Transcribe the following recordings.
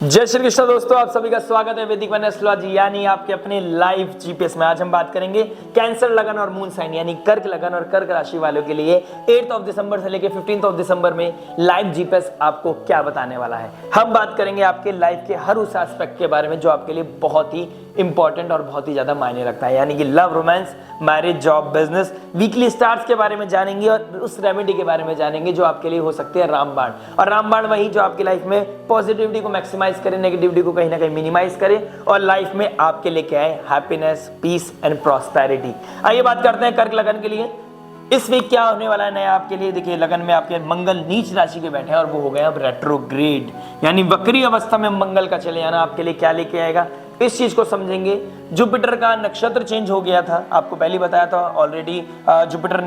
जय श्री कृष्ण दोस्तों, आप सभी का स्वागत है वैदिक वन एस्ट्रोलॉजी यानी आपके अपने लाइव जीपीएस में। आज हम बात करेंगे कैंसर लगन और मून साइन यानी कर्क लगन और कर्क राशि वालों के लिए 8 दिसंबर से लेकर 15 दिसंबर में लाइव जीपीएस आपको क्या बताने वाला है। हम बात करेंगे आपके लाइफ के हर उस एस्पेक्ट के बारे में जो आपके लिए बहुत ही इंपॉर्टेंट और बहुत ही ज्यादा मायने रखता है, यानी कि love, romance, marriage, job, business, weekly stars के बारे में जानेंगे और उस रेमेडी के बारे में जानेंगे जो आपके लिए हो सकती है रामबाण। और रामबाण वही जो आपकी लाइफ में पॉजिटिविटी को मैक्सिमाइज करे, नेगेटिविटी को कहीं ना कहीं मिनिमाइज करे और लाइफ में आपके लेके आए हैप्पीनेस, पीस एंड प्रॉस्पेरिटी। आइए बात करते हैं कर्क लगन के लिए इस वीक क्या होने वाला है नया आपके लिए। देखिए, लगन में आपके मंगल नीच राशि के बैठे हैं और वो हो गए अब रेट्रोग्रेड, यानी वक्री अवस्था में मंगल का चले आना आपके लिए क्या लेके आएगा, इस चीज को समझेंगे। जुपिटर का नक्षत्र चेंज हो गया था, आपको पहले बताया था ऑलरेडी। जुपिटर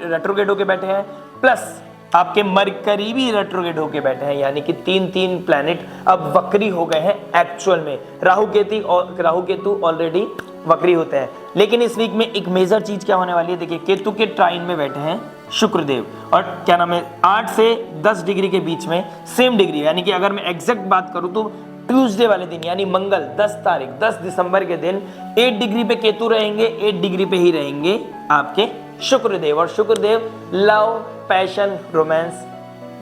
रेट्रोग्रेड होके बैठे हैं, प्लस आपके मरकरी भी रेट्रोग्रेड होके बैठे हैं, यानी कि तीन प्लैनेट अब वक्री हो गए हैं एक्चुअल में। राहु केतु ऑलरेडी वक्री होते हैं, लेकिन इस वीक में एक मेजर चीज क्या होने वाली है। देखिए, केतु के ट्राइन में बैठे हैं शुक्रदेव और क्या नाम है 8 से 10 डिग्री के बीच में सेम डिग्री, यानी कि अगर मैं एग्जैक्ट बात करूं तो ट्यूसडे वाले दिन यानी मंगल 10 दिसंबर के दिन 8 डिग्री पे केतु रहेंगे, 8 डिग्री पे ही रहेंगे आपके शुक्रदेव। और Shukradev love, passion, romance,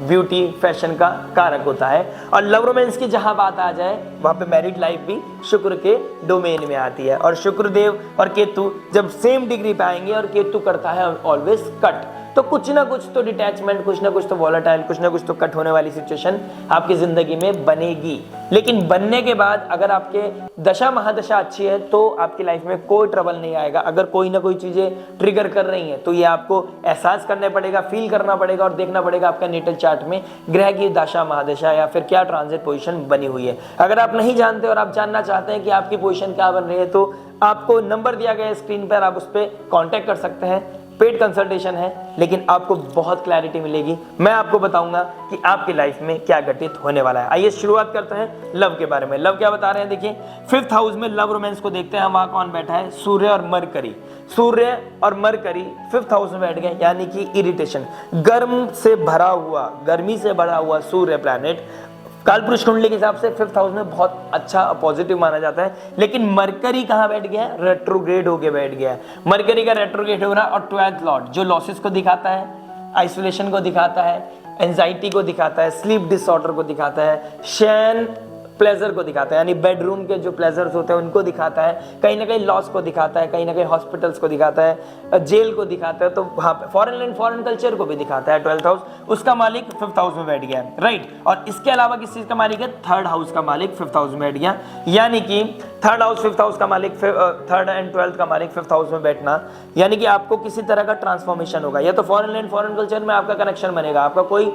beauty, fashion का कारक होता है। और लव रोमांस की जहां बात आ जाए वहां पे मैरिड लाइफ भी शुक्र के डोमेन में आती है। और शुक्रदेव और केतु जब सेम डिग्री पे आएंगे और केतु करता है ऑलवेज कट, तो कुछ ना कुछ तो डिटैचमेंट, कुछ ना कुछ तो वॉलेटाइल, कुछ ना कुछ तो कट होने वाली सिचुएशन आपकी जिंदगी में बनेगी। लेकिन बनने के बाद अगर आपके दशा महादशा अच्छी है तो आपकी लाइफ में कोई ट्रबल नहीं आएगा। अगर कोई ना कोई चीजें ट्रिगर कर रही हैं तो ये आपको एहसास करना पड़ेगा, फील करना पड़ेगा और देखना पड़ेगा आपका नेटल चार्ट में ग्रह की दशा महादशा या फिर क्या ट्रांजिट पोजीशन बनी हुई है। अगर आप नहीं जानते और आप जानना चाहते हैं कि आपकी पोजीशन क्या बन रही है तो आपको नंबर दिया गया है स्क्रीन पर, आप उस पर कॉन्टेक्ट कर सकते हैं। पेड कंसल्टेशन है, लेकिन आपको बहुत क्लैरिटी मिलेगी। मैं आपको बताऊंगा कि आपकी लाइफ में क्या घटित होने वाला है। आइए शुरुआत करते हैं लव के बारे में। लव क्या बता रहे हैं, देखिए 5th हाउस में लव रोमांस को देखते हैं हम। वहां कौन बैठा है, सूर्य और मरकरी। सूर्य और मरकरी 5th हाउस में बैठ गए, यानी कि इरिटेशन, गर्मी से भरा हुआ सूर्य प्लैनेट कालपुरुष कुंडली के हिसाब से 5th हाउस में बहुत अच्छा पॉजिटिव माना जाता है। लेकिन मरकरी कहां बैठ गया है, रेट्रोग्रेड होके बैठ गया है। मरकरी का रेट्रोग्रेड हो रहा है और 12th लॉर्ड जो लॉसेस को दिखाता है, आइसोलेशन को दिखाता है, एंजाइटी को दिखाता है, स्लीप डिसऑर्डर को दिखाता है, शयन प्लेजर को दिखाता है, यानी बेडरूम के जो प्लेजर्स होते हैं उनको दिखाता है, कहीं ना कहीं लॉस को दिखाता है, कहीं ना कहीं हॉस्पिटल्स को दिखाता है, जेल को दिखाता है, तो वहां पे फॉरेन कल्चर को भी दिखाता है। 12th हाउस उसका मालिक 5th हाउस में बैठ गया है, राइट। और इसके अलावा किस चीज का मालिक है, 3rd हाउस का मालिक 5th हाउस में बैठ गया, यानी कि 3rd हाउस 5th हाउस का मालिक, 3rd एंड 12th का मालिक 5th हाउस में बैठना, यानी कि आपको किसी तरह का ट्रांसफॉर्मेशन होगा, या तो फॉरेन कल्चर में आपका कनेक्शन बनेगा, आपका कोई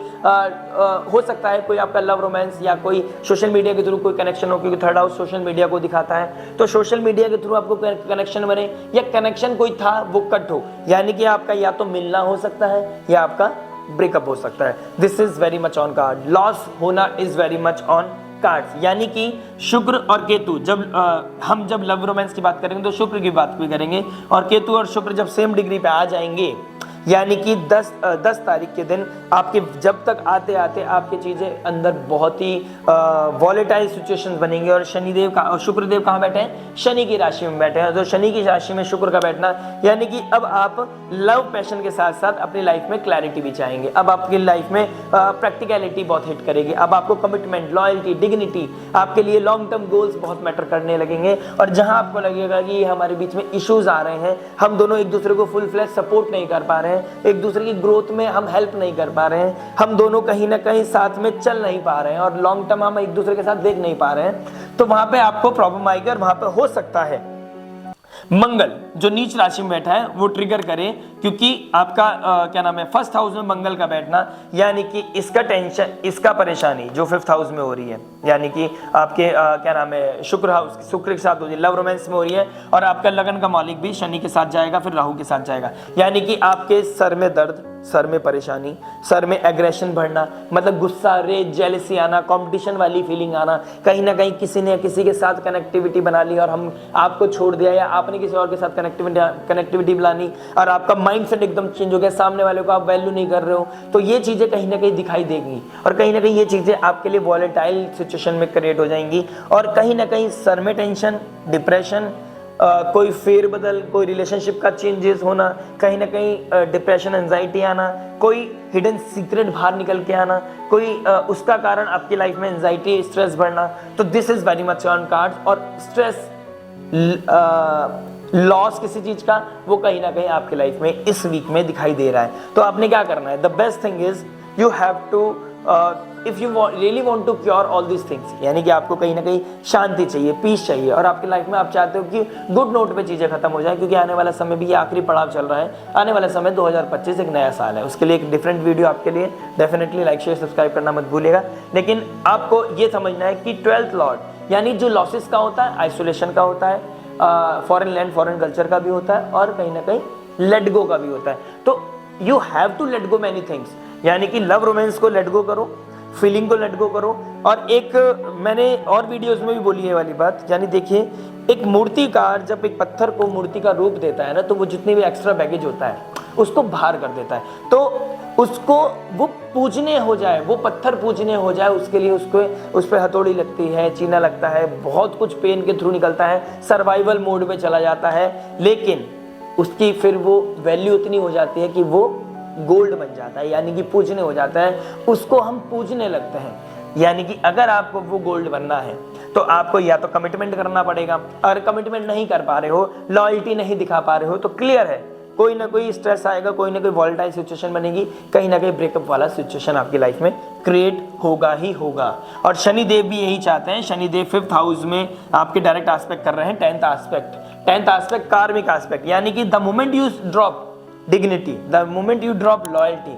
हो सकता है कोई आपका लव रोमांस या कोई सोशल मीडिया के थ्रू कोई कनेक्शन हो, क्योंकि 3rd हाउस सोशल मीडिया को दिखाता है। तो सोशल मीडिया के थ्रू आपको कनेक्शन बने या कनेक्शन कोई था वो कट हो, यानी कि आपका या तो मिलना हो सकता है या आपका ब्रेकअप हो सकता है। This is very much on card. Loss होना is very much on cards, यानी कि शुक्र और केतु हम जब लव रोमांस की बात करेंगे तो शुक्र की बात भी करेंगे, और केतु और शुक्र जब सेम डिग्री पे आ जाएंगे, यानी कि 10 तारीख के दिन आपके जब तक आते आते आपकी चीजें अंदर बहुत ही वॉलेटाइल सिचुएशंस बनेंगे। और शनिदेव का और शुक्रदेव कहाँ बैठे हैं, शनि की राशि में बैठे हैं। तो शनि की राशि में शुक्र का बैठना, यानी कि अब आप लव पैशन के साथ साथ अपनी लाइफ में क्लैरिटी भी चाहेंगे। अब आपकी लाइफ में प्रैक्टिकलिटी बहुत हिट करेगी। अब आपको कमिटमेंट, लॉयल्टी, डिग्निटी, आपके लिए लॉन्ग टर्म गोल्स बहुत मैटर करने लगेंगे। और जहां आपको लगेगा कि हमारे बीच में इश्यूज आ रहे हैं, हम दोनों एक दूसरे को फुल फ्लैश सपोर्ट नहीं कर पा रहे हैं, एक दूसरे की ग्रोथ में हम हेल्प नहीं कर पा रहे हैं, हम दोनों कहीं ना कहीं साथ में चल नहीं पा रहे हैं और लॉन्ग टर्म हम एक दूसरे के साथ देख नहीं पा रहे हैं, तो वहां पे आपको प्रॉब्लम आएगी। और वहां पे हो सकता है मंगल जो नीच राशि में बैठा है वो ट्रिगर करे, क्योंकि आपका क्या नाम है 1st हाउस में मंगल का बैठना, यानी कि इसका टेंशन, इसका परेशानी जो 5th हाउस में हो रही है, यानी कि आपके क्या नाम है शुक्र के साथ हो रही है, लव रोमांस में हो रही है, और आपका लगन का मालिक भी शनि के साथ जाएगा, फिर राहु के साथ जाएगा, यानी कि आपके सर में दर्द, सर में परेशानी, सर में एग्रेशन बढ़ना, मतलब गुस्सा, रेज, जेलसी आना, कंपटीशन वाली फीलिंग आना, कहीं ना कहीं किसी ने किसी के साथ कनेक्टिविटी बना ली और हम आपको छोड़ दिया, या आपने किसी और के साथ कनेक्टिविटी बनानी और आपका माइंडसेट एकदम चेंज हो गया, सामने वाले को आप वैल्यू नहीं कर रहे हो, तो ये चीज़ें कहीं ना कहीं दिखाई देंगी और कहीं ना कहीं ये चीज़ें आपके लिए वॉलेटाइल सिचुएशन में क्रिएट हो जाएंगी और कहीं ना कहीं सर में टेंशन, डिप्रेशन, कोई फेरबदल, कोई रिलेशनशिप का चेंजेस होना, कहीं ना कहीं डिप्रेशन, एंजाइटी आना, कोई हिडन सीक्रेट बाहर निकल के आना, कोई उसका कारण आपकी लाइफ में एंजाइटी, स्ट्रेस बढ़ना, तो this is very much on cards. और स्ट्रेस, लॉस किसी चीज का, वो कहीं ना कहीं आपकी लाइफ में इस वीक में दिखाई दे रहा है। तो आपने क्या करना है, the best thing is you have to, if you really want to cure all these things, यानी कि आपको कहीं ना कहीं शांति चाहिए, पीस चाहिए और आपकी लाइफ में आप चाहते हो कि गुड नोट पे चीज़ें खत्म हो जाए, क्योंकि आने वाला समय भी ये आखिरी पड़ाव चल रहा है, आने वाला समय 2025 एक नया साल है, उसके लिए एक डिफरेंट वीडियो आपके लिए डेफिनेटली लाइक शेयर सब्सक्राइब करना मत भूलिएगा। लेकिन आपको ये समझना है कि 12th लॉर्ड यानी जो लॉसेस का होता है, आइसोलेशन का होता है, फॉरेन लैंड, फॉरेन कल्चर का भी होता है और कहीं ना कहीं लेट गो का भी होता है। तो you have to let go many things, यानी कि लव रोमांस को लेट गो करो, फीलिंग को लेट गो करो। और एक मैंने और वीडियोस में भी बोली है वाली बात, यानी देखिए एक मूर्तिकार जब एक पत्थर को मूर्ति का रूप देता है ना, तो वो जितनी भी एक्स्ट्रा बैगेज होता है उसको बाहर कर देता है, तो उसको वो पूजने हो जाए, वो पत्थर पूजने हो जाए, उसके लिए उसको उस पर हथौड़ी लगती है, चीना लगता है, बहुत कुछ पेन के थ्रू निकलता है, सर्वाइवल मोड में चला जाता है, लेकिन उसकी फिर वो वैल्यू इतनी हो जाती है कि वो गोल्ड बन जाता है, यानी कि पूजने हो जाता है, उसको हम पूजने लगते हैं। यानी कि अगर आपको वो गोल्ड बनना है तो आपको या तो कमिटमेंट करना पड़ेगा, अगर कमिटमेंट नहीं कर पा रहे हो, लॉयल्टी नहीं दिखा पा रहे हो, तो क्लियर है कोई ना कोई स्ट्रेस आएगा, कोई ना कोई वॉलेटाइल सिचुएशन बनेगी, कहीं ना कहीं ब्रेकअप वाला सिचुएशन आपकी लाइफ में क्रिएट होगा ही होगा। और शनिदेव भी यही चाहते हैं, शनिदेव 5th हाउस में आपके डायरेक्ट एस्पेक्ट कर रहे हैं, 10th एस्पेक्ट कार्मिक एस्पेक्ट, यानी कि the moment you drop dignity, the moment you drop loyalty,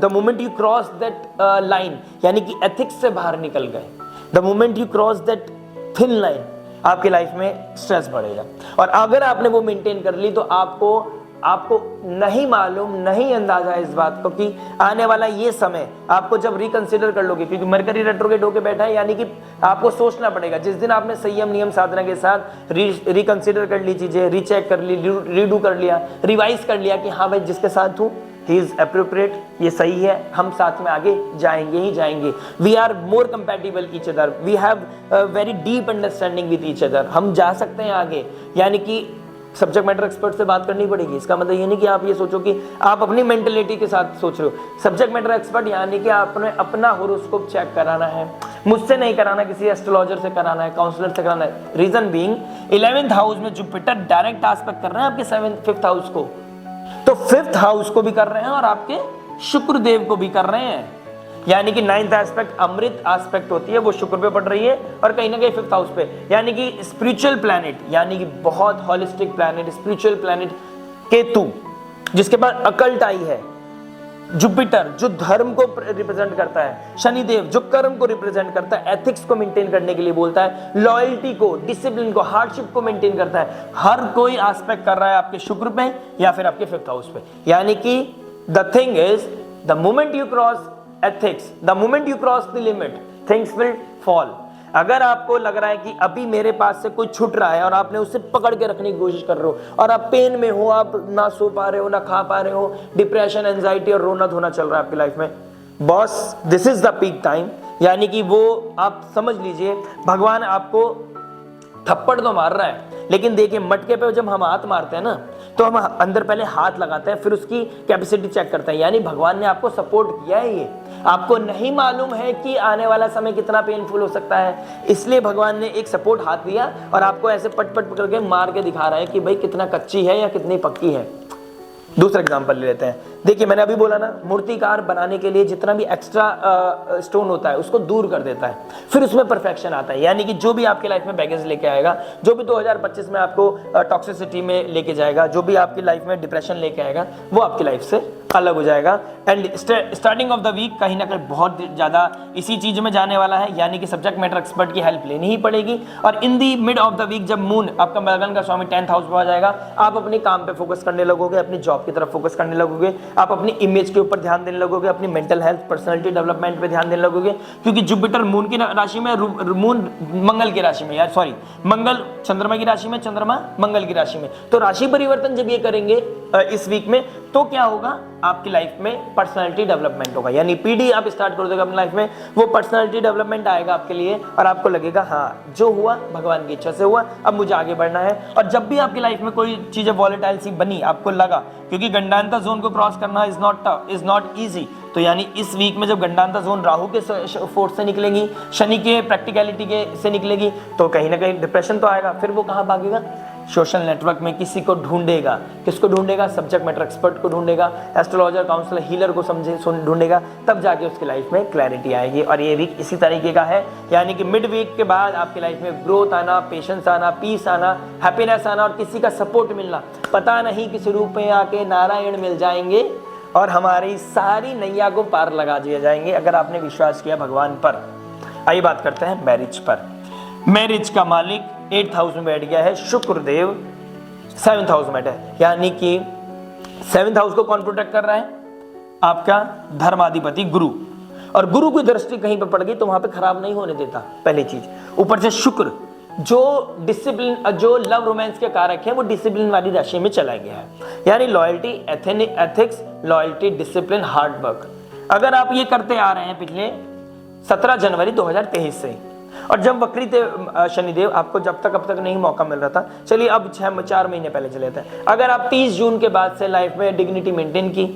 the moment you cross that line, यानी कि ethics से बाहर निकल गए, the moment you cross that thin line, आपकी लाइफ में स्ट्रेस बढ़ेगा। और अगर आपने वो मेंटेन कर ली तो आपको नहीं मालूम, नहीं अंदाजा इस बात को कि आने वाला ये समय आपको जब रिकंसिडर कर लोगे, क्योंकि मरकरी रेट्रोग्रेड होके बैठा है, यानी कि आपको सोचना पड़ेगा। जिस दिन आपने संयम नियम साधना के साथ रिकंसिडर कर ली चीजें, रीचेक कर ली, रीडू कर लिया, रिवाइज कर लिया कि हाँ भाई जिसके साथ हूँ ही इज अप्रोप्रिएट, ये सही है, हम साथ में आगे जाएंगे ही जाएंगे, we are more compatible each other, we have very deep understanding with each other, हम जा सकते हैं आगे। यानी कि सब्जेक्ट मैटर एक्सपर्ट से बात करनी पड़ेगी। इसका मतलब ये नहीं कि आप ये सोचो कि आप अपनी मेंटेलिटी के साथ सोच रहे हो। सब्जेक्ट मैटर एक्सपर्ट यानी कि आपने अपना होरोस्कोप चेक कराना है, मुझसे नहीं कराना, किसी एस्ट्रोलॉजर से कराना है, काउंसलर से कराना है। रीजन बीइंग 11th हाउस में जुपिटर डायरेक्ट एस्पेक्ट कर रहे हैं आपके 5th हाउस को, तो 5th हाउस को भी कर रहे हैं और आपके शुक्र देव को भी कर रहे हैं, यानी कि 9th एस्पेक्ट अमृत एस्पेक्ट होती है, वो शुक्र पे पड़ रही है और कहीं ना कहीं 5th हाउस पे, यानी कि स्पिरिचुअल प्लैनेट, यानी कि बहुत holistic planet, spiritual planet Ketu, जिसके बाद अकल्ट आई है, जुपिटर जो धर्म को रिप्रेजेंट करता है, शनिदेव जो कर्म को रिप्रेजेंट करता है, एथिक्स को मेंटेन करने के लिए बोलता है, लॉयल्टी को, डिसिप्लिन को, हार्डशिप को मेंटेन करता है, हर कोई एस्पेक्ट कर रहा है आपके शुक्र पे या फिर आपके 5th हाउस पे। यानी कि the thing is the moment you cross ethics, the moment you cross the limit, things will fall। अगर आपको लग रहा है कि अभी मेरे पास से कोई छूट रहा है और आपने उसे पकड़ के रखने की कोशिश कर रहे हो और आप पेन में हो, आप ना सो पा रहे हो, ना खा पा रहे हो, डिप्रेशन, एंजाइटी और रोना धोना चल रहा है आपकी लाइफ में, boss this is the peak time. यानी कि वो आप समझ लीजिए भगवान आपको थप्पड़ तो मार रहा है, लेकिन देखिए मटके पे जब हम हाथ मारते हैं ना, तो हम अंदर पहले हाथ लगाते हैं, फिर उसकी कैपेसिटी चेक करते हैं। यानी भगवान ने आपको सपोर्ट किया है, ये आपको नहीं मालूम है कि आने वाला समय कितना पेनफुल हो सकता है, इसलिए भगवान ने एक सपोर्ट हाथ दिया और आपको ऐसे पट पट पकड़ के मार के दिखा रहा है कि भाई कितना कच्ची है या कितनी पक्की है। दूसरा एग्जांपल ले लेते हैं। देखिए मैंने अभी बोला ना, मूर्तिकार बनाने के लिए जितना भी एक्स्ट्रा स्टोन होता है उसको दूर कर देता है, फिर उसमें परफेक्शन आता है। यानी कि जो भी आपकी लाइफ में बैगेज लेके आएगा, जो भी 2025 में आपको टॉक्सिसिटी में लेके जाएगा, जो भी आपकी लाइफ में डिप्रेशन लेके आएगा, वो आपकी लाइफ से अलग हो जाएगा। And starting of the week कहीं ना कहीं बहुत ज़्यादा इसी चीज़ में जाने वाला है, यानी कि सब्जेक्ट मैटर एक्सपर्ट की हेल्प लेनी ही पड़ेगी। और इन दी मिड ऑफ द वीक जब मून आपका लगन का स्वामी 10th हाउस में आ जाएगा, आप अपने काम पे फोकस करने लगोगे, अपनी जॉब की तरफ फोकस करने लगोगे, आप अपनी इमेज के ऊपर ध्यान देने लगोगे, अपनी मेंटल हेल्थ, पर्सनालिटी डेवलपमेंट पे ध्यान देने लगोगे, क्योंकि जुपिटर मून की राशि में, मून मंगल की राशि में, यार सॉरी, मंगल चंद्रमा की राशि में, चंद्रमा मंगल की राशि में। तो राशि परिवर्तन जब ये करेंगे इस वीक में, तो क्या होगा, आपकी लाइफ में पर्सनालिटी डेवलपमेंट होगा, यानी पीडी आप स्टार्ट कर दोगे अपनी लाइफ में, वो पर्सनालिटी डेवलपमेंट आएगा आपके लिए, और आपको लगेगा हाँ जो हुआ भगवान की इच्छा से हुआ, अब मुझे आगे बढ़ना है। और जब भी आपकी लाइफ में कोई चीजें वॉलेटाइल सी बनी, आपको लगा, क्योंकि गंडांता जोन को क्रॉस करना इज नॉट ईजी, तो यानी इस वीक में जब गंडांता जोन राहु के फोर्स से निकलेगी, शनि के प्रैक्टिकलिटी के से निकलेगी, तो कहीं ना कहीं डिप्रेशन तो आएगा। फिर वो कहाँ भागेगा, सोशल नेटवर्क में किसी को ढूंढेगा, किसको ढूंढेगा, सब्जेक्ट मैटर एक्सपर्ट को ढूंढेगा, एस्ट्रोलॉजर, काउंसलर, हीलर को ढूंढेगा, तब जाके उसकी लाइफ में क्लैरिटी आएगी। और ये वीक इसी तरीके का है, यानी कि मिड वीक के बाद आपकी लाइफ में ग्रोथ आना, पेशेंस आना, पीस आना, हैप्पीनेस आना, और किसी का सपोर्ट मिलना, पता नहीं किस रूप में आके नारायण मिल जाएंगे और हमारी सारी नैया को पार लगा दिए जाएंगे, अगर आपने विश्वास किया भगवान पर। आइए बात करते हैं मैरिज पर। मैरिज का मालिक 8th हाउस में बैठ गया है, शुक्रदेव 7th हाउस में बैठा है, यानी कि 7th हाउस को कौन प्रोटेक्ट कर रहा है, आपका धर्माधिपति गुरु, और गुरु की दृष्टि कहीं पर पड़ गई तो वहां पे खराब नहीं होने देता, पहली चीज। ऊपर से शुक्र जो डिसिप्लिन, जो लव रोमांस के कारक है, वो डिसिप्लिन वाली राशि में चला गया है, यानी loyalty, ethics, loyalty, discipline, hard work. अगर आप ये करते आ रहे हैं पिछले 17 जनवरी 2023 से, और जब वक्री थे शनिदेव, आपको जब तक अब तक नहीं मौका मिल रहा था, चलिए अब 4 महीने पहले चले थे, अगर आप 30 जून के बाद से लाइफ में डिग्निटी मेंटेन की,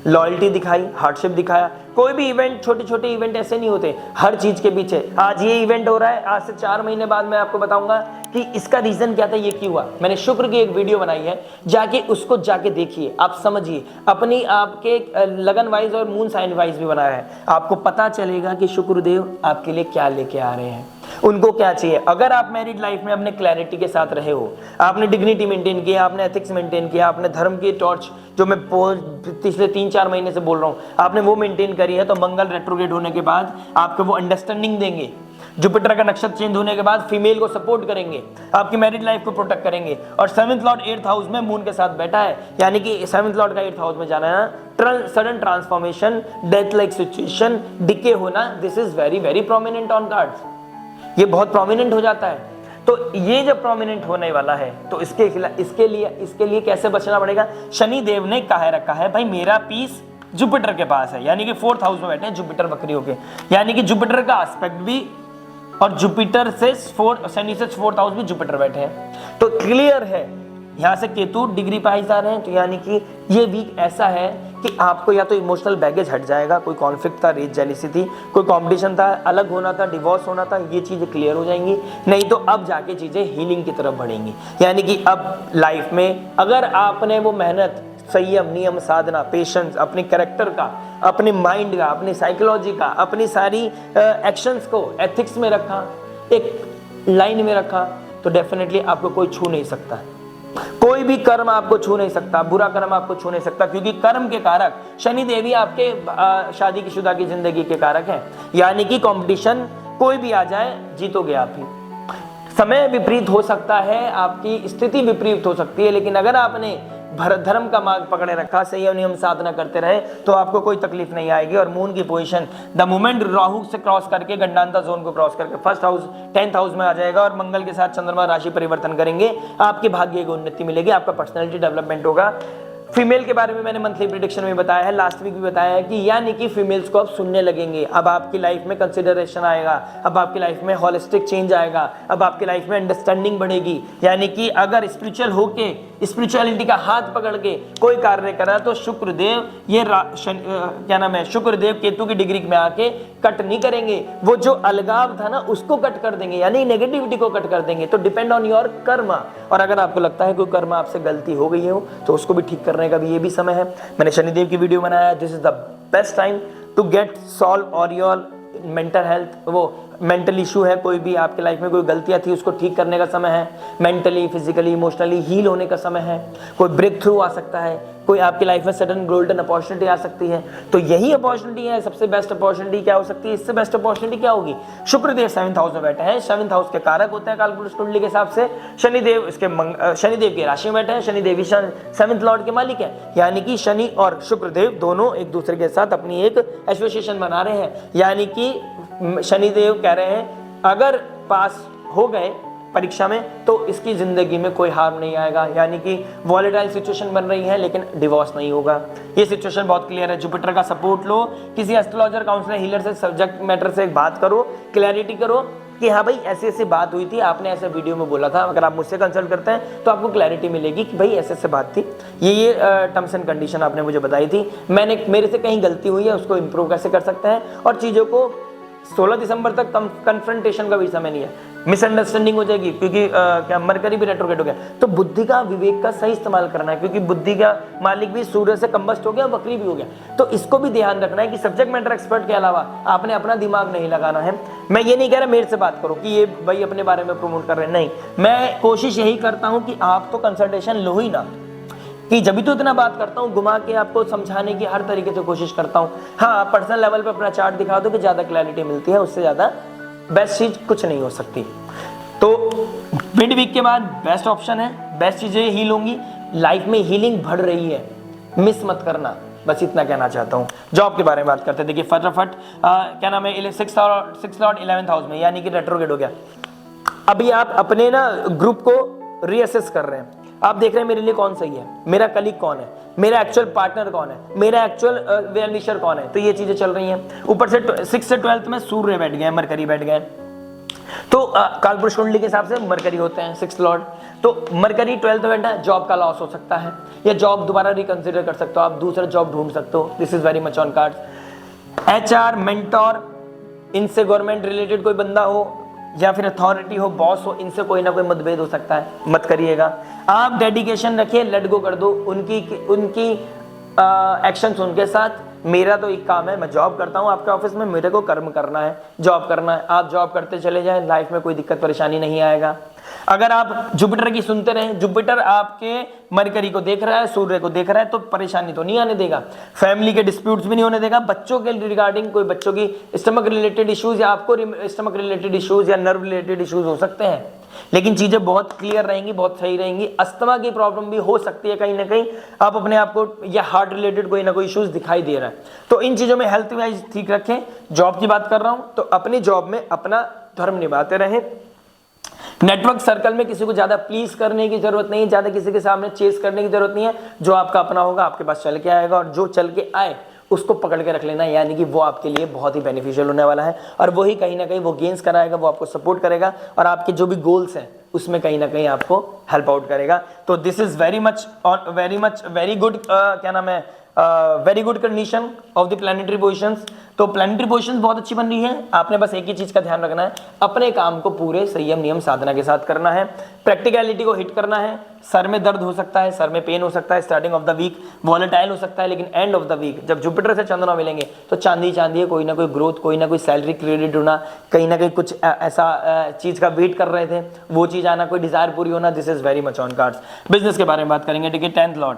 लॉयल्टी दिखाई, हार्डशिप दिखाया, कोई भी इवेंट, छोटे छोटे इवेंट ऐसे नहीं होते, हर चीज के पीछे, आज ये इवेंट हो रहा है, आज से 4 महीने बाद मैं आपको बताऊंगा कि इसका रीजन क्या था, ये क्यों हुआ। मैंने शुक्र की एक वीडियो बनाई है, जाके उसको जाके देखिए, आप समझिए, अपनी आपके लगन वाइज और मून साइन वाइज भी बनाया है, आपको पता चलेगा कि शुक्रदेव आपके लिए क्या लेके आ रहे हैं, उनको क्या चाहिए। अगर आप मैरिड लाइफ में अपने क्लैरिटी के साथ रहे हो, आपने डिग्निटी मेंटेन किया, आपने एथिक्स मेंटेन किया, आपने धर्म की टॉर्च, जो मैं पिछले 3-4 महीने से बोल रहा हूं, आपने वो मेंटेन करी है, तो मंगल रेट्रोग्रेड होने के बाद आपको वो अंडरस्टैंडिंग देंगे, जुपिटर का नक्षत्र चेंज होने के बाद फीमेल को सपोर्ट करेंगे, आपकी मैरिड लाइफ को प्रोटेक्ट करेंगे। और 7th लॉर्ड 8th हाउस में मून के साथ बैठा है, यानी कि 7th लॉर्ड का 8th हाउस में जाना है, sudden transformation, death like situation, decay होना, this is very very prominent on cards, ये बहुत प्रोमिनेंट हो जाता है। तो ये जब प्रोमिनेंट होने वाला है, तो इसके लिए कैसे बचना पड़ेगा। शनि देव ने कहा रखा है, भाई मेरा पीस जुपिटर के पास है, यानी कि 4th हाउस में बैठे हैं जुपिटर वक्री होके, यानी कि जुपिटर का एस्पेक्ट भी, और जुपिटर से शनि से 4th हाउस भी जुपिटर बैठे हैं, तो क्लियर है। यहाँ से केतु डिग्री पाइज आ रहे हैं, तो यानी कि ये वीक ऐसा है कि आपको या तो इमोशनल बैगेज हट जाएगा, कोई कॉन्फ्लिक्ट था, रेज जेलिसी थी, कोई कंपटीशन था, अलग होना था, डिवोर्स होना था, ये चीजें क्लियर हो जाएंगी, नहीं तो अब जाके चीजें हीलिंग की तरफ बढ़ेंगी। यानी कि अब लाइफ में अगर आपने वो मेहनत, संयम, नियम, साधना, पेशेंस, अपने कैरेक्टर का, अपने माइंड का, अपनी साइकोलॉजी का, अपनी सारी एक्शंस को एथिक्स में रखा, एक लाइन में रखा, तो डेफिनेटली आपको कोई छू नहीं सकता, कोई भी कर्म आपको छू नहीं सकता, बुरा कर्म आपको छू नहीं सकता, क्योंकि कर्म के कारक शनि देवी आपके शादी की शुदा की जिंदगी के कारक हैं, यानी कि कंपटीशन कोई भी आ जाए, जीतोगे आप ही। समय विपरीत हो सकता है, आपकी स्थिति विपरीत हो सकती है, लेकिन अगर आपने धर्म का मार्ग पकड़े रखा, संयम नियम साधना करते रहे, तो आपको कोई तकलीफ नहीं आएगी। और मून की पोजीशन द मोमेंट राहु से क्रॉस करके, गंडांता जोन को क्रॉस करके 1st हाउस 10th हाउस में आ जाएगा, और मंगल के साथ चंद्रमा राशि परिवर्तन करेंगे, आपके भाग्य को उन्नति मिलेगी, आपका पर्सनैलिटी डेवलपमेंट होगा। फीमेल के बारे में मैंने मंथली प्रेडिक्शन में बताया है, लास्ट वीक भी बताया है कि यानी कि फीमेल्स को अब सुनने लगेंगे, अब आपकी लाइफ में कंसिडरेशन आएगा, अब आपकी लाइफ में होलिस्टिक चेंज आएगा, अब आपकी लाइफ में अंडरस्टैंडिंग बढ़ेगी। यानी कि अगर स्पिरिचुअल होके, स्पिरिचुअलिटी का हाथ पकड़ के कोई कार्य करा, तो शुक्रदेव ये क्या नाम है, शुक्रदेव केतु की डिग्री में आके कट नहीं करेंगे, वो जो अलगाव था ना उसको कट कर देंगे, यानी नेगेटिविटी को कट कर देंगे। तो डिपेंड ऑन योर कर्म, और अगर आपको लगता है कोई कर्म आपसे गलती हो गई हो, तो उसको भी ठीक करने का भी ये भी समय है। मैंने शनिदेव की वीडियो बनाया, this is the best time to get solve और योर मेंटल हेल्थ, वो मेंटल इशू है, कोई भी आपके लाइफ में कोई गलतियां थी उसको ठीक करने का समय है, मेंटली फिजिकली इमोशनली हील होने का समय है, कोई ब्रेक थ्रू आ सकता है, कोई आपकी लाइफ में सडन गोल्डन अपॉर्चुनिटी आ सकती है। तो यही अपॉर्चुनिटी है, सबसे बेस्ट अपॉर्चुनिटी क्या हो सकती है, इससे बेस्ट अपॉर्चुनिटी क्या होगी। शुक्रदेव 7th हाउस में बैठे हैं, 7th हाउस के कारक होते हैं कालपुरुष कुंडली के हिसाब से। शनिदेव शनिदेव की राशि में बैठे हैं, शनिदेव 7th लॉर्ड के मालिक है, यानी कि शनि और शुक्रदेव दोनों एक दूसरे के साथ अपनी एक एसोसिएशन बना रहे हैं। यानी कि शनिदेव कह रहे हैं अगर पास हो गए परीक्षा में तो इसकी जिंदगी में कोई हार्म नहीं आएगा, यानी कि वॉलेटाइल सिचुएशन बन रही है लेकिन डिवोर्स नहीं होगा। ये सिचुएशन बहुत क्लियर है। जुपिटर का सपोर्ट लो, किसी एस्ट्रोलॉजर काउंसलर हीलर से सब्जेक्ट मैटर से बात करो, क्लैरिटी करो कि हाँ भाई ऐसी ऐसी बात हुई थी, आपने ऐसे वीडियो में बोला था। अगर आप मुझसे कंसल्ट करते हैं तो आपको क्लैरिटी मिलेगी कि भाई ऐसे ऐसे बात थी, ये टर्म्स एंड कंडीशन आपने मुझे बताई थी, मेरे से कहीं गलती हुई है, उसको इम्प्रूव कैसे कर सकते हैं। और चीज़ों को 16 दिसंबर तक कन्फ्रंटेशन का भी समय नहीं है, मिसअंडरस्टैंडिंग हो जाएगी क्योंकि क्या मरकरी भी रेट्रोग्रेड हो गया। तो बुद्धि का विवेक का सही इस्तेमाल करना है, क्योंकि बुद्धि का मालिक भी सूर्य से कंबस्ट हो गया, बकरी भी हो गया। तो इसको भी ध्यान रखना है कि सब्जेक्ट मैटर एक्सपर्ट के अलावा आपने अपना दिमाग नहीं लगाना है। मैं ये नहीं कह रहा मेरे से बात करो कि ये भाई अपने बारे में प्रमोट कर रहे हैं, नहीं, मैं कोशिश यही करता हूँ कि आप तो कंसल्टेशन लो ही ना, कि जब भी तो इतना बात करता हूँ, घुमा के आपको समझाने की हर तरीके से कोशिश करता हूँ। हाँ, पर्सनल लेवल पे अपना चार्ट दिखा दो कि ज़्यादा क्लैरिटी मिलती है, उससे ज़्यादा बेस्ट चीज़ कुछ नहीं हो सकती। तो मिड वीक के बाद बेस्ट ऑप्शन है, बेस्ट चीज़ें हील होंगी, लाइफ में हीलिंग बढ़ रही है, मिस मत करना, बस इतना कहना चाहता हूँ। जॉब के बारे में बात करते हैं, देखिए फटाफट क्या नाम है, 6 लॉर्ड 11th हाउस में, यानी कि रेट्रोग्रेड हो गया। अभी आप अपने ना ग्रुप को रीअसेस कर रहे हैं, आप देख रहे हैं मेरे लिए कौन सही है, मेरा कलीग कौन है, मेरा एक्चुअल पार्टनर कौन है, मेरा एक्चुअल वेल विशर कौन है। तो ये चीजें चल रही हैं। ऊपर से 6 से 12th में सूर्य बैठ गए, मरकरी बैठ गए। तो कालपुरुष कुंडली के हिसाब से मरकरी होते हैं 6th लॉर्ड। तो मरकरी 12th में बैठा, जॉब का लॉस हो सकता है, या जॉब दोबारा रिकंसिडर कर सकते हो, आप दूसरा जॉब ढूंढ सकते हो। This is very much on cards. HR mentor, इनसे गवर्नमेंट रिलेटेड कोई बंदा हो या फिर अथॉरिटी हो, बॉस हो, इनसे कोई ना कोई मतभेद हो सकता है, मत करिएगा। आप डेडिकेशन रखिए, लेट गो कर दो उनकी एक्शंस उनके साथ। मेरा तो एक काम है, मैं जॉब करता हूँ आपके ऑफिस में, मेरे को कर्म करना है, जॉब करना है। आप जॉब करते चले जाएं, लाइफ में कोई दिक्कत परेशानी नहीं आएगा। अगर आप जुपिटर की सुनते रहें, जुपिटर आपके मरकरी को देख रहा है, सूर्य को देख रहा है, तो परेशानी तो नहीं आने देगा, फैमिली के डिस्प्यूट्स भी नहीं होने देगा। बच्चों के रिगार्डिंग कोई बच्चों की स्टमक रिलेटेड इश्यूज, या आपको स्टमक रिलेटेड इश्यूज या नर्व रिलेटेड इश्यूज हो सकते हैं, लेकिन चीजें बहुत क्लियर रहेंगी, बहुत सही रहेंगी। अस्थमा की प्रॉब्लम भी हो सकती है कहीं ना कहीं, आप अपने आप को, या हार्ट रिलेटेड कोई ना कोई इश्यूज दिखाई दे रहा है। तो इन चीजों में हेल्थ वाइज ठीक रखें। जॉब की बात कर रहा हूं तो अपनी जॉब में अपना धर्म निभाते रहें। नेटवर्क सर्कल में किसी को ज्यादा प्लीज करने की जरूरत नहीं है, ज्यादा किसी के सामने चेस करने की जरूरत नहीं है। जो आपका अपना होगा आपके पास चल के आएगा, और जो चल के आए उसको पकड़ के रख लेना, यानी कि वो आपके लिए बहुत ही बेनिफिशियल होने वाला है, और वही कहीं ना कहीं वो गेन्स कराएगा, वो आपको सपोर्ट करेगा, और आपके जो भी गोल्स हैं उसमें कहीं ना कहीं आपको हेल्प आउट करेगा। तो दिस इज वेरी गुड क्या नाम है, very good condition of the planetary positions. तो प्लैनेटरी पोजिशंस बहुत अच्छी बन रही है। आपने बस एक ही चीज का ध्यान रखना है, अपने काम को पूरे संयम नियम साधना के साथ करना है, प्रैक्टिकलिटी को हिट करना है। सर में दर्द हो सकता है, सर में पेन हो सकता है, starting of the week volatile हो सकता है, लेकिन एंड ऑफ द वीक जब जुपिटर से चंद्रमा मिलेंगे तो चांदी है, कोई ना कोई ग्रोथ, कोई ना कोई सैलरी क्रेडिट होना, कहीं ना कहीं कुछ ऐसा चीज का वेट कर रहे थे वो चीज आना, कोई डिजायर पूरी होना। This is very much on cards. Business के बारे में बात करेंगे, ठीक है। 10th लॉर्ड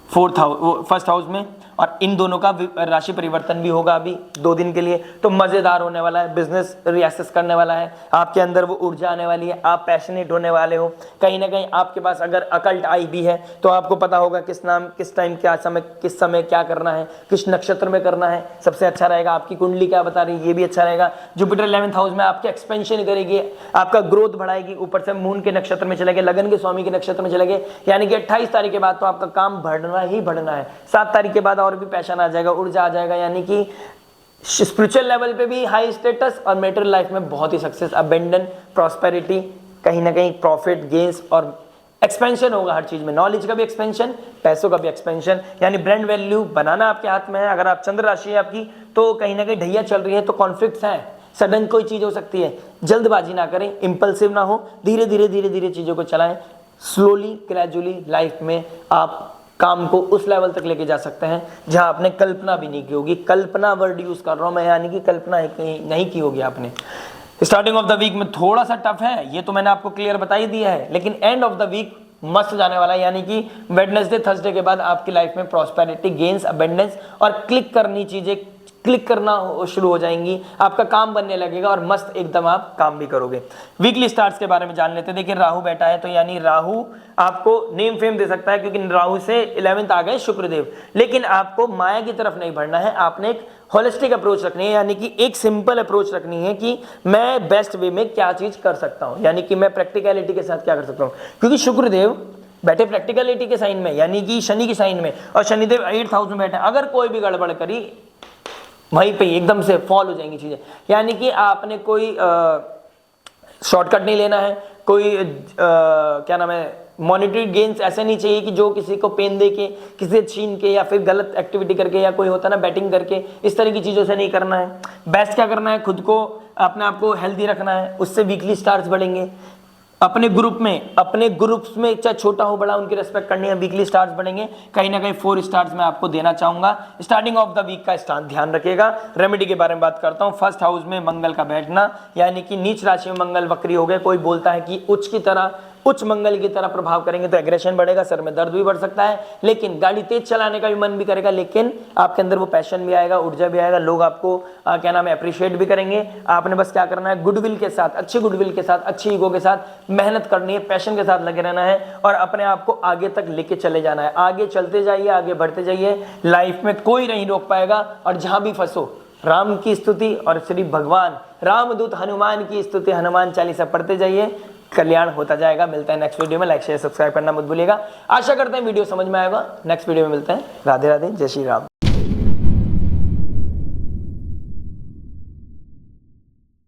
1st हाउस में, और इन दोनों का राशि परिवर्तन भी होगा अभी 2 दिन के लिए, तो मजेदार होने वाला है। बिजनेस रिएसेस करने वाला है, आपके अंदर वो ऊर्जा आने वाली है, आप पैशनेट होने वाले हो। कहीं ना कहीं आपके पास अगर अकल्ट आई भी है तो आपको पता होगा किस टाइम किस समय क्या करना है, किस नक्षत्र में करना है, सबसे अच्छा रहेगा। आपकी कुंडली क्या बता रही है ये भी अच्छा रहेगा। जुपिटर 11th हाउस में आपके एक्सपेंशन करेगी, आपका ग्रोथ बढ़ाएगी। ऊपर से मून के नक्षत्र में चले गए, लगन के स्वामी के नक्षत्र में चले गए, यानी कि 28 तारीख के बाद तो आपका काम बढ़ना ही बढ़ना है। 7 तारीख के बाद और भी पैशन आ जाएगा, ऊर्जा आ जाएगा, यानी कि स्पिरिचुअल लेवल पे भी हाई स्टेटस, और मेटेरियल लाइफ में बहुत ही सक्सेस, अबेंडन, प्रॉस्पेरिटी, कहीं ना कहीं प्रॉफिट गेन्स, और एक्सपेंशन होगा हर चीज में। नॉलेज का भी एक्सपेंशन, पैसों का भी एक्सपेंशन, यानी ब्रांड वैल्यू बनाना आपके हाथ में है। अगर आप चंद्र राशि है आपकी तो कहीं ना कहीं ढैया चल रही है, तो कॉन्फ्लिक्ट्स हैं, सडन कोई चीज हो सकती है। जल्दबाजी ना करें, इंपल्सिव ना हो, धीरे धीरे चीजों को चलाएं। स्लोली ग्रेजुअली लाइफ में आप काम को उस लेवल तक लेके जा सकते हैं जहां आपने कल्पना भी नहीं की होगी। कल्पना वर्ड यूज कर रहा हूं मैं, यानी कि कल्पना नहीं की होगी आपने। स्टार्टिंग ऑफ द वीक में थोड़ा सा टफ है, ये तो मैंने आपको क्लियर बता ही दिया है, लेकिन एंड ऑफ द वीक मस्त जाने वाला है, यानी कि वेडनेसडे थर्सडे के बाद आपकी लाइफ में प्रॉस्पेरिटी, गेन्स, अबेंडेंस और क्लिक करनी चीजें क्लिक करना शुरू हो जाएंगी, आपका काम बनने लगेगा और मस्त एकदम आप काम भी करोगे। वीकली स्टार्ट्स के बारे में जान लेते हैं। देखिए राहु बैठा है, तो यानी राहु आपको नेम फेम दे सकता है, क्योंकि राहु से 11th आ गए शुक्रदेव, लेकिन आपको माया की तरफ नहीं बढ़ना है, आपने एक होलिस्टिक अप्रोच रखनी है, यानी कि एक सिंपल अप्रोच रखनी है कि मैं बेस्ट वे में क्या चीज कर सकता हूं, यानी कि मैं प्रैक्टिकलिटी के साथ क्या कर सकता हूं, क्योंकि शुक्रदेव बैठे प्रैक्टिकलिटी के साइन में, यानी कि शनि की साइन में, और शनिदेव 8th हाउस में बैठे। अगर कोई भी गड़बड़ करी वहीं पे एकदम से फॉल हो जाएंगी चीजें, यानी कि आपने कोई शॉर्टकट नहीं लेना है, कोई क्या नाम है मॉनिटरी गेन्स ऐसे नहीं चाहिए कि जो किसी को पेन दे के, किसी से छीन के, या फिर गलत एक्टिविटी करके, या कोई होता ना बैटिंग करके, इस तरह की चीजों से नहीं करना है। बेस्ट क्या करना है, खुद को अपने आप को हेल्दी रखना है, उससे वीकली स्टार्स बढ़ेंगे। अपने ग्रुप में चाहे छोटा हो बड़ा उनकी रेस्पेक्ट करनी है, वीकली स्टार्स बढ़ेंगे। कहीं ना कहीं 4 स्टार्स मैं आपको देना चाहूंगा। स्टार्टिंग ऑफ द वीक का स्टार्ट ध्यान रखिएगा। रेमेडी के बारे में बात करता हूं। फर्स्ट हाउस में मंगल का बैठना, यानी कि नीच राशि में मंगल वक्री हो गए। कोई बोलता है कि उच्च मंगल की तरह प्रभाव करेंगे तो एग्रेशन बढ़ेगा, सर में दर्द भी बढ़ सकता है, लेकिन गाड़ी तेज चलाने का भी मन भी करेगा, लेकिन आपके अंदर वो पैशन भी आएगा, ऊर्जा भी आएगा, लोग आपको क्या नाम है अप्रिशिएट भी करेंगे। आपने बस क्या करना है, गुडविल के साथ, अच्छी गुडविल के साथ, अच्छी ईगो के साथ मेहनत करनी है, पैशन के साथ लगे रहना है और अपने आप को आगे तक लेके चले जाना है। आगे चलते जाइए, आगे बढ़ते जाइए, लाइफ में कोई नहीं रोक पाएगा। और जहां भी फंसो राम की स्तुति और श्री भगवान रामदूत हनुमान की स्तुति, हनुमान चालीसा पढ़ते जाइए, कल्याण होता जाएगा। मिलता है नेक्स्ट वीडियो में। लाइक शेयर सब्सक्राइब करना मत भूलिएगा। आशा करते हैं वीडियो समझ में आएगा। नेक्स्ट वीडियो में मिलते हैं। राधे राधे, जय श्री राम।